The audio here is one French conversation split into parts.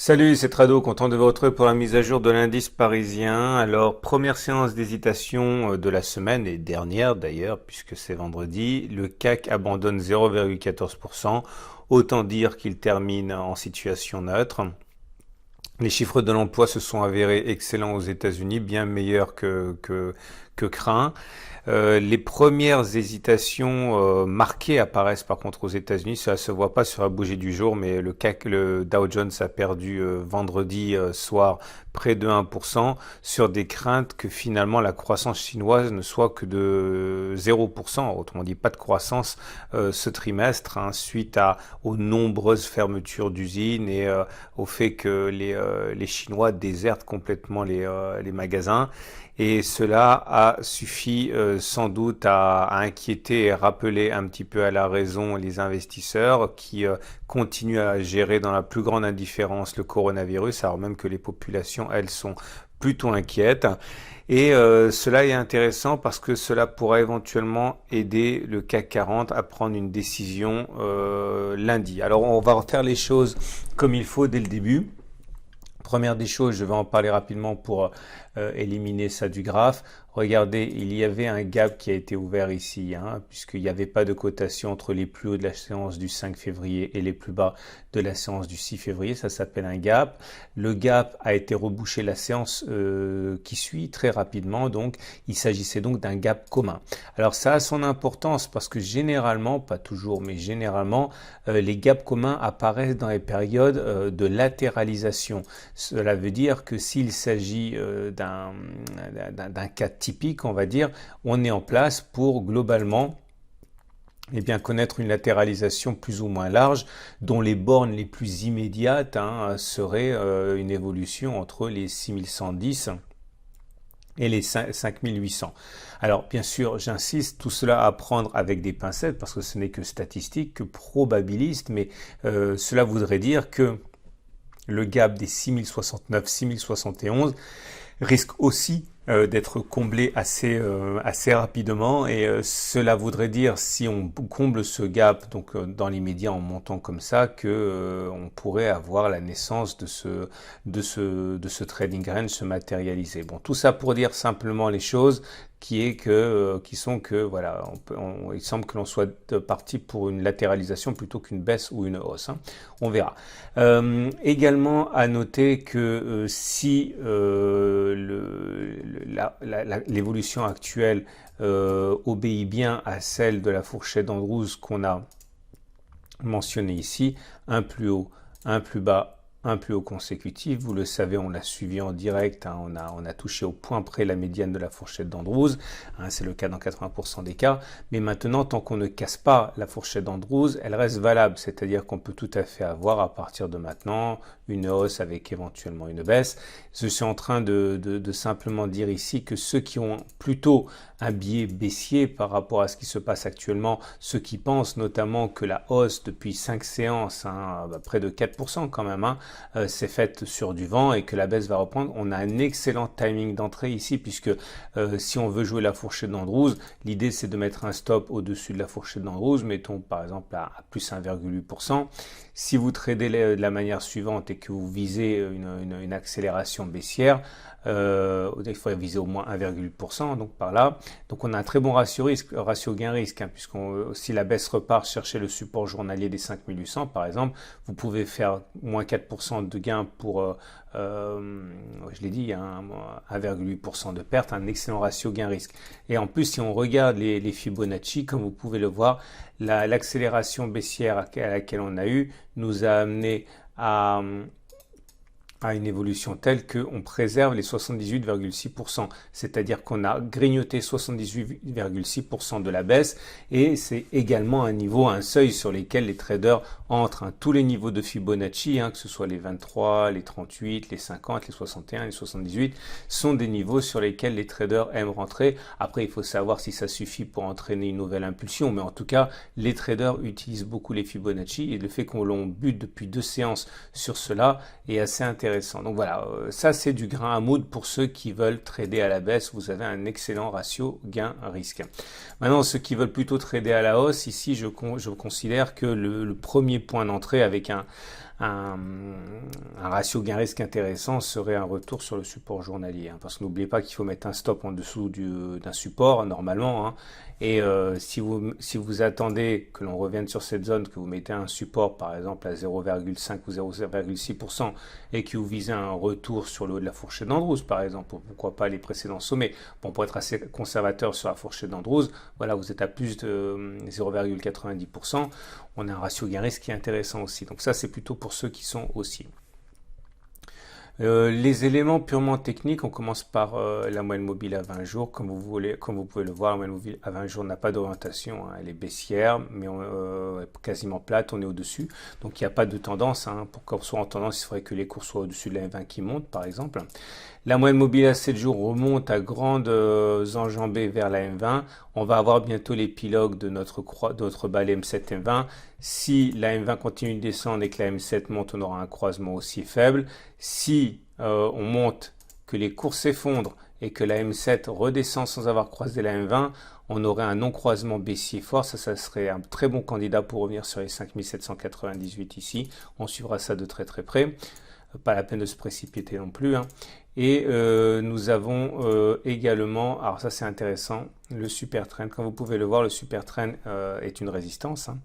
Salut, c'est Trado, content de vous retrouver pour la mise à jour de l'indice parisien. Alors, première séance d'hésitation de la semaine et dernière d'ailleurs, puisque c'est vendredi. Le CAC abandonne 0,14%. Autant dire qu'il termine en situation neutre. Les chiffres de l'emploi se sont avérés excellents aux États-Unis, bien meilleurs que craint. Les premières hésitations marquées apparaissent par contre aux États-Unis. Ça se voit pas sur la bougie du jour, mais le Dow Jones a perdu vendredi soir près de 1% sur des craintes que finalement la croissance chinoise ne soit que de 0%. Autrement dit, pas de croissance ce trimestre suite aux nombreuses fermetures d'usines et au fait que les Chinois désertent complètement les magasins. Et cela a suffi sans doute à inquiéter et rappeler un petit peu à la raison les investisseurs qui continuent à gérer dans la plus grande indifférence le coronavirus, alors même que les populations, elles, sont plutôt inquiètes. Et cela est intéressant parce que cela pourra éventuellement aider le CAC 40 à prendre une décision lundi. Alors on va refaire les choses comme il faut dès le début. Première des choses, je vais en parler rapidement pour éliminer ça du graphe. Regardez, il y avait un gap qui a été ouvert ici, puisqu'il n'y avait pas de cotation entre les plus hauts de la séance du 5 février et les plus bas de la séance du 6 février. Ça s'appelle un gap. Le gap a été rebouché la séance qui suit très rapidement, donc il s'agissait donc d'un gap commun. Alors ça a son importance parce que généralement, pas toujours, mais généralement, les gaps communs apparaissent dans les périodes de latéralisation. Cela veut dire que s'il s'agit d'un cas typique, on va dire, on est en place pour globalement connaître une latéralisation plus ou moins large, dont les bornes les plus immédiates seraient une évolution entre les 6110 et les 5800. Alors bien sûr, j'insiste, tout cela à prendre avec des pincettes parce que ce n'est que statistique, que probabiliste, mais cela voudrait dire que le gap des 6069, 6071 risque aussi d'être comblé assez rapidement et cela voudrait dire, si on comble ce gap donc dans l'immédiat en montant comme ça, que on pourrait avoir la naissance de ce trading range se matérialiser. Bon, tout ça pour dire simplement les choses qui sont que voilà, il semble que l'on soit parti pour une latéralisation plutôt qu'une baisse ou une hausse. On verra. Également à noter que si l'évolution actuelle obéit bien à celle de la fourchette d'Andrews qu'on a mentionnée ici, un plus haut, un plus bas, un plus haut consécutif. Vous le savez, on l'a suivi en direct, on a touché au point près la médiane de la fourchette d'Andrews, c'est le cas dans 80% des cas, mais maintenant, tant qu'on ne casse pas la fourchette d'Andrews, elle reste valable, c'est-à-dire qu'on peut tout à fait avoir à partir de maintenant une hausse avec éventuellement une baisse. Je suis en train de simplement dire ici que ceux qui ont plutôt un biais baissier par rapport à ce qui se passe actuellement, ceux qui pensent notamment que la hausse depuis 5 séances, près de 4% quand même, s'est faite sur du vent et que la baisse va reprendre, on a un excellent timing d'entrée ici puisque si on veut jouer la fourchette d'Andrews, l'idée c'est de mettre un stop au-dessus de la fourchette d'Andrews, mettons par exemple à plus 1,8%. Si vous tradez de la manière suivante et que vous visez une accélération baissière, il faut viser au moins 1,8%, donc par là. Donc on a un très bon ratio gain-risque, puisqu'on si la baisse repart chercher le support journalier des 5800 par exemple, vous pouvez faire moins 4% de gain pour, je l'ai dit, 1,8% de perte, un excellent ratio gain-risque. Et en plus, si on regarde les Fibonacci, comme vous pouvez le voir, l'accélération baissière à laquelle on a eu nous a amené à une évolution telle qu'on préserve les 78,6%, c'est-à-dire qu'on a grignoté 78,6% de la baisse et c'est également un seuil sur lequel les traders entrent. Tous les niveaux de Fibonacci, que ce soit les 23, les 38, les 50, les 61, les 78, sont des niveaux sur lesquels les traders aiment rentrer. Après, il faut savoir si ça suffit pour entraîner une nouvelle impulsion, mais en tout cas, les traders utilisent beaucoup les Fibonacci et le fait qu'on l'on bute depuis 2 séances sur cela est assez intéressant. Donc voilà, ça c'est du grain à moudre pour ceux qui veulent trader à la baisse. Vous avez un excellent ratio gain-risque. Maintenant, ceux qui veulent plutôt trader à la hausse, ici je considère que le premier point d'entrée avec un un ratio gain-risque intéressant serait un retour sur le support journalier, hein, parce que n'oubliez pas qu'il faut mettre un stop en dessous d'un support normalement, hein, et si vous attendez que l'on revienne sur cette zone, que vous mettez un support par exemple à 0,5 ou 0,6% et que vous visez un retour sur le haut de la fourchette d'Andrews par exemple, pourquoi pas les précédents sommets, bon, pour être assez conservateur sur la fourchette d'Andrews, voilà, vous êtes à plus de 0,90%, on a un ratio gain-risque qui est intéressant aussi, donc ça c'est plutôt pour ceux qui sont haussiers. Les éléments purement techniques, on commence par la moyenne mobile à 20 jours. Comme vous pouvez le voir, la moyenne mobile à 20 jours n'a pas d'orientation, hein, elle est baissière, mais quasiment plate, on est au-dessus. Donc il n'y a pas de tendance, hein. Pour qu'on soit en tendance, il faudrait que les cours soient au-dessus de la M20 qui monte, par exemple. La moyenne mobile à 7 jours remonte à grandes enjambées vers la M20. On va avoir bientôt l'épilogue de notre balle M7 M20. Si la M20 continue de descendre et que la M7 monte, on aura un croisement aussi faible. Si on monte, que les cours s'effondrent et que la M7 redescend sans avoir croisé la M20, on aurait un non-croisement baissier fort. Ça serait un très bon candidat pour revenir sur les 5798 ici. On suivra ça de très très près. Pas la peine de se précipiter non plus, hein. Et nous avons également, alors ça c'est intéressant, le super trend. Comme vous pouvez le voir, le super trend est une résistance, hein.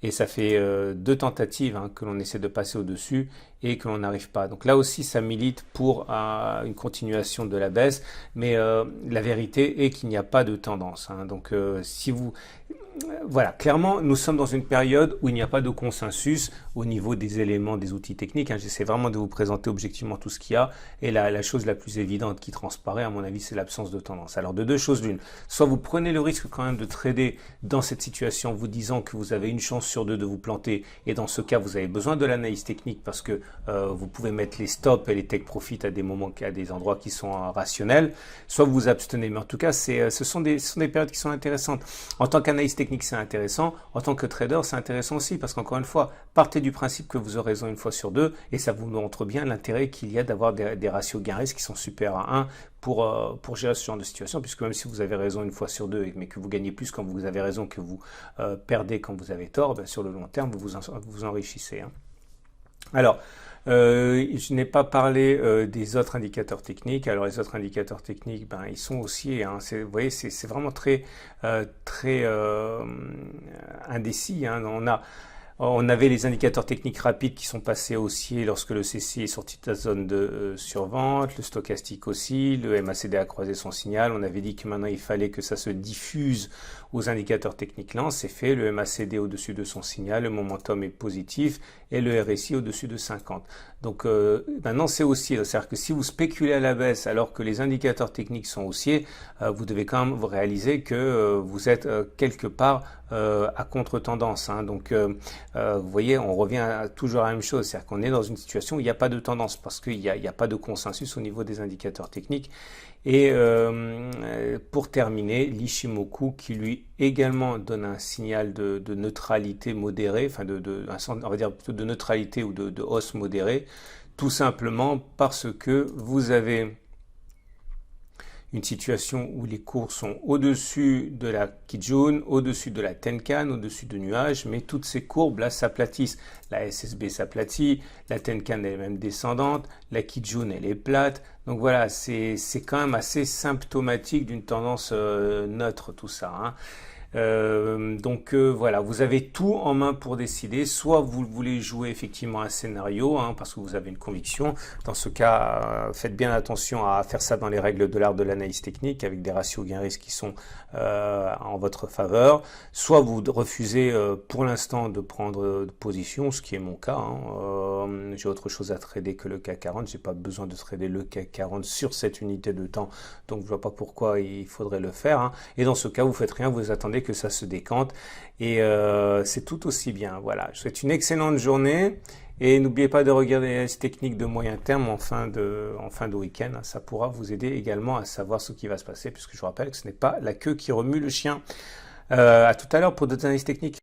Et ça fait 2 tentatives, hein, que l'on essaie de passer au-dessus et que l'on n'arrive pas. Donc là aussi, ça milite pour une continuation de la baisse, mais la vérité est qu'il n'y a pas de tendance, hein. Donc si vous... Voilà, clairement, nous sommes dans une période où il n'y a pas de consensus au niveau des éléments, des outils techniques, hein. J'essaie vraiment de vous présenter objectivement tout ce qu'il y a. Et la chose la plus évidente qui transparaît, à mon avis, c'est l'absence de tendance. Alors, de deux choses l'une. Soit vous prenez le risque quand même de trader dans cette situation, vous disant que vous avez une chance sur 2 de vous planter. Et dans ce cas, vous avez besoin de l'analyse technique parce que vous pouvez mettre les stops et les take profit à des moments, à des endroits qui sont rationnels. Soit vous vous abstenez. Mais en tout cas, ce sont des périodes qui sont intéressantes. En tant qu'analyse technique, c'est intéressant. En tant que trader, c'est intéressant aussi parce qu'encore une fois, partez du principe que vous aurez raison une fois sur 2 et ça vous montre bien l'intérêt qu'il y a d'avoir des ratios gain-risque qui sont supérieurs à 1 pour gérer ce genre de situation, puisque même si vous avez raison une fois sur 2, mais que vous gagnez plus quand vous avez raison que vous perdez quand vous avez tort, ben sur le long terme, vous vous enrichissez, hein. Alors, je n'ai pas parlé des autres indicateurs techniques. Alors les autres indicateurs techniques, ben, ils sont aussi, hein, vous voyez, c'est vraiment très indécis, hein. On avait les indicateurs techniques rapides qui sont passés haussiers lorsque le CCI est sorti de la zone de survente, le stochastique aussi, le MACD a croisé son signal. On avait dit que maintenant il fallait que ça se diffuse aux indicateurs techniques. Là, c'est fait. Le MACD au-dessus de son signal, le momentum est positif et le RSI au-dessus de 50. Donc maintenant c'est haussier. C'est-à-dire que si vous spéculez à la baisse alors que les indicateurs techniques sont haussiers, vous devez quand même vous réaliser que vous êtes quelque part à contre-tendance, hein. Donc vous voyez, on revient toujours à la même chose, c'est-à-dire qu'on est dans une situation où il n'y a pas de tendance parce qu'il n'y a pas de consensus au niveau des indicateurs techniques. Et pour terminer, l'Ishimoku qui lui également donne un signal de neutralité modérée, enfin on va dire plutôt de neutralité ou de hausse modérée, tout simplement parce que vous avez une situation où les cours sont au-dessus de la Kijun, au-dessus de la Tenkan, au-dessus de nuages, mais toutes ces courbes là s'aplatissent. La SSB s'aplatit, la Tenkan elle est même descendante, la Kijun elle est plate. Donc voilà, c'est quand même assez symptomatique d'une tendance neutre tout ça, hein. Voilà, vous avez tout en main pour décider. Soit vous voulez jouer effectivement un scénario, hein, parce que vous avez une conviction. Dans ce cas, faites bien attention à faire ça dans les règles de l'art de l'analyse technique, avec des ratios gain-risque qui sont en votre faveur. Soit vous refusez pour l'instant de prendre position, ce qui est mon cas, hein. J'ai autre chose à trader que le CAC 40. J'ai pas besoin de trader le CAC 40 sur cette unité de temps, donc je vois pas pourquoi il faudrait le faire, hein. Et dans ce cas, vous faites rien, vous attendez que ça se décante et c'est tout aussi bien. Voilà, je vous souhaite une excellente journée et n'oubliez pas de regarder les techniques de moyen terme en fin de week-end. Ça pourra vous aider également à savoir ce qui va se passer, puisque je vous rappelle que ce n'est pas la queue qui remue le chien. À tout à l'heure pour d'autres analyses techniques.